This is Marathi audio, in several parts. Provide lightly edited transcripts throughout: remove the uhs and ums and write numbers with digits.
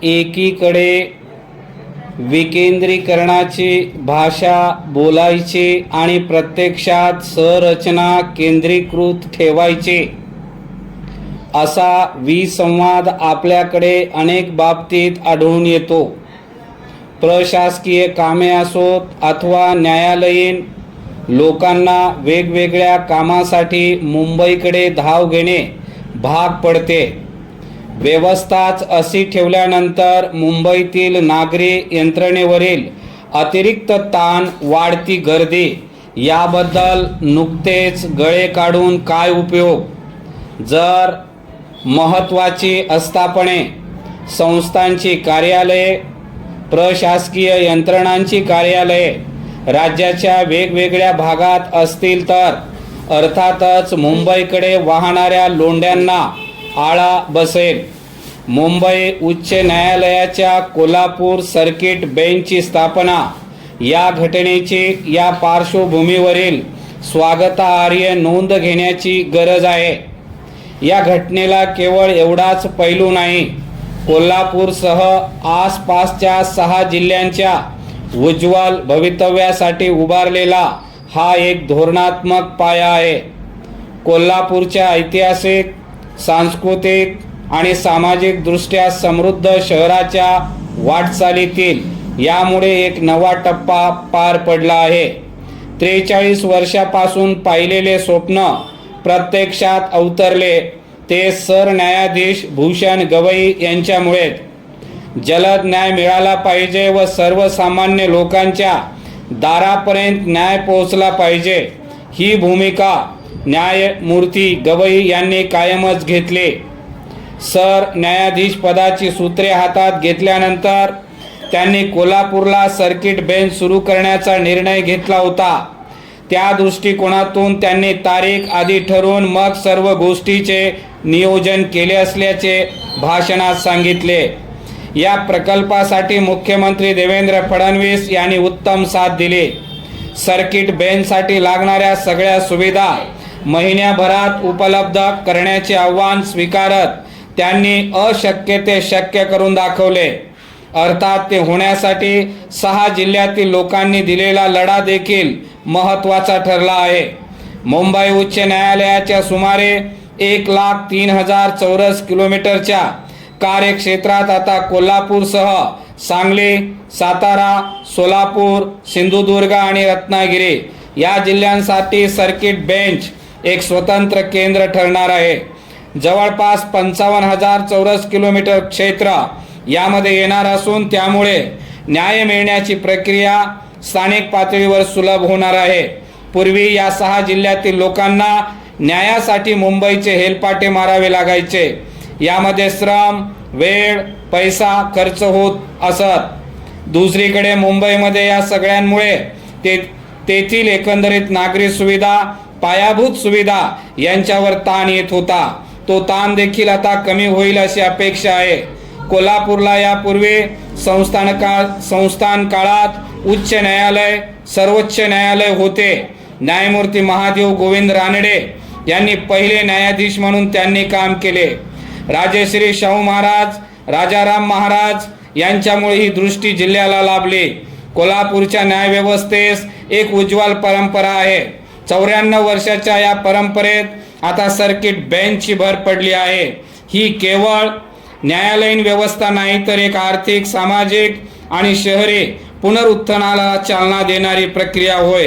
एकीकडे विकेंद्रीकरणाची भाषा बोलायची आणि प्रत्यक्षात संरचना केंद्रीकृत ठेवायची असा विसंवाद आपल्याकडे अनेक बाबतीत आढळून येतो. प्रशासकीय कामे असोत अथवा न्यायालयीन, लोकांना वेगवेगळ्या कामासाठी मुंबईकडे धाव घेणे भाग पडते. व्यवस्थाच अशी ठेवल्यानंतर मुंबईतील नागरी यंत्रणेवरील अतिरिक्त ताण, वाढती गर्दी याबद्दल नुकतेच गळे काढून काय उपयोग. जर महत्त्वाची आस्थापने, संस्थांची कार्यालये, प्रशासकीय यंत्रणांची कार्यालये राज्याच्या वेगवेगळ्या भागात असतील तर अर्थातच मुंबईकडे वाहणाऱ्या लोंढ्यांना आळा बसेल. मुंबई उच्च न्यायालयाच्या कोल्हापूर सर्किट बेंचची स्थापना या घटनेची या पार्श्वभूमीवरील स्वागतार्ह नोंद घेण्याची गरज आहे. या घटनेला केवळ एवढाच पैलू नाही, कोल्हापूरसह आसपासच्या 6 जिल्ह्यांच्या उज्ज्वल भवितव्यासाठी उभारलेला हा एक धोरणात्मक पाया आहे. कोल्हापूरच्या ऐतिहासिक, सांस्कृतिक आणि सामाजिक दृष्ट्या समृद्ध शहराच्या वाटचालीतील यामुळे एक नवा टप्पा पार पडला आहे. 43 वर्षापासून पाहिलेले स्वप्न प्रत्यक्षात अवतरले ते सरन्यायाधीश भूषण गवई यांच्यामुळे. जलद न्याय मिळाला पाहिजे व सर्वसामान्य लोकांच्या दारापर्यंत न्याय पोहोचला पाहिजे, ही भूमिका न्यायमूर्ती गवई यांनी कायमच घेतली. सरन्यायाधीश पदाची सूत्रे हातात घेतल्यानंतर त्यांनी कोल्हापूरला सर्किट बेंच सुरू करण्याचा निर्णय घेतला होता. त्या दृष्टिकोनातून त्यांनी तारीख आधी ठरवून मग सर्व गोष्टीचे नियोजन केले असल्याचे भाषणात सांगितले. या प्रकल्पासाठी मुख्यमंत्री देवेंद्र फडणवीस यांनी उत्तम साथ दिली. सर्किट बेंचसाठी लागणाऱ्या सगळ्या सुविधा महिन्याभरात उपलब्ध करण्याचे आव्हान स्वीकारत त्यांनी अशक्य ते शक्य करून दाखवले. अर्थात ते होण्यासाठी 6 जिल्ह्यातील लोकांनी दिलेला लढा देखील महत्त्वाचा ठरला आहे. मुंबई उच्च न्यायालयाच्या सुमारे 1,03,000 चौरस किलोमीटरच्या कार्यक्षेत्रात आता कोल्हापूरसह सांगली, सातारा, सोलापूर, सिंधुदुर्ग आणि रत्नागिरी या जिल्ह्यांसाठी सर्किट बेंच एक स्वतंत्र केंद्र ठरणार आहे. जवळपास 55,000 चौरस किलोमीटर क्षेत्र यामध्ये येणार असून त्यामुळे न्याय मिळण्याची प्रक्रिया स्थानिक पातळीवर सुलभ होणार आहे. पूर्वी या 6 जिल्ह्यातील लोकांना न्यायासाठी मुंबईचे हेलपाटे मारावे लागायचे. यामध्ये श्रम, वेळ, पैसा खर्च होत असत. दुसरीकडे मुंबईमध्ये या सगळ्यांमुळे तेथील एकंदरीत नागरी सुविधा, पायाभूत सुविधा यांच्यावर ताण येत होता. तो ताण देखील आता कमी होईल अशी अपेक्षा आहे. कोल्हापूरला यापूर्वी संस्थान काळात उच्च न्यायालय, सर्वोच्च न्यायालय होते. न्यायमूर्ती महादेव गोविंद रानडे यांनी पहिले न्यायाधीश म्हणून त्यांनी काम केले. राजश्री शाहू महाराज, राजाराम महाराज यांच्यामुळे ही दृष्टी जिल्ह्याला लाभली. कोल्हापूरच्या न्यायव्यवस्थेस एक उज्ज्वल परंपरा आहे. 94 वर्षाच्या या परंपरेत आता सर्किट बेंचची भर पडली आहे. ही केवळ न्यायालयीन व्यवस्था नाही तर एक आर्थिक, सामाजिक आणि शहरी पुनरुत्थानाला चालना देणारी प्रक्रिया होय.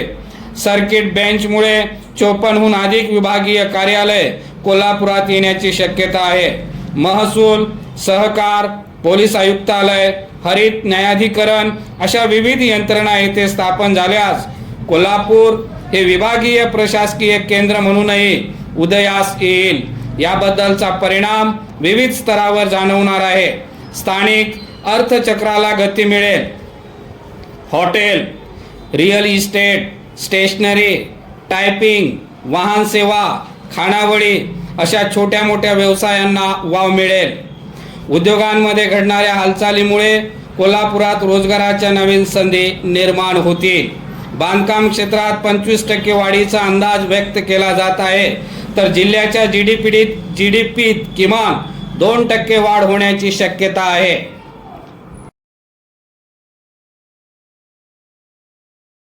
सर्किट बेंचमुळे 54हून अधिक विभागीय कार्यालय कोल्हापुरात येण्याची शक्यता आहे. महसूल, सहकार, पोलीस आयुक्तालय, हरित न्यायाधिकरण अशा विविध यंत्रणा येथे स्थापन झाल्यास कोल्हापूर हे विभागीय प्रशासकीय केंद्र म्हणूनही उदयास येईल. याबद्दलचा परिणाम विविध स्तरावर जाणवणार आहे. स्थानिक अर्थचक्राला गती मिळेल. Hotel, real estate, stationery, typing, वाहन सेवा, खानावळी अशा छोट्या मोठ्या व्यवसायांना वाव मिळेल. उद्योगांमध्ये घडणाऱ्या हालचालीमुळे कोल्हापुरात रोजगाराच्या नवीन संधी निर्माण होतील. बांधकाम क्षेत्रात 25% वाढीचा अंदाज व्यक्त केला जात आहे, तर जिल्ह्याच्या जीडीपीत किमान 2% वाढ होण्याची शक्यता आहे.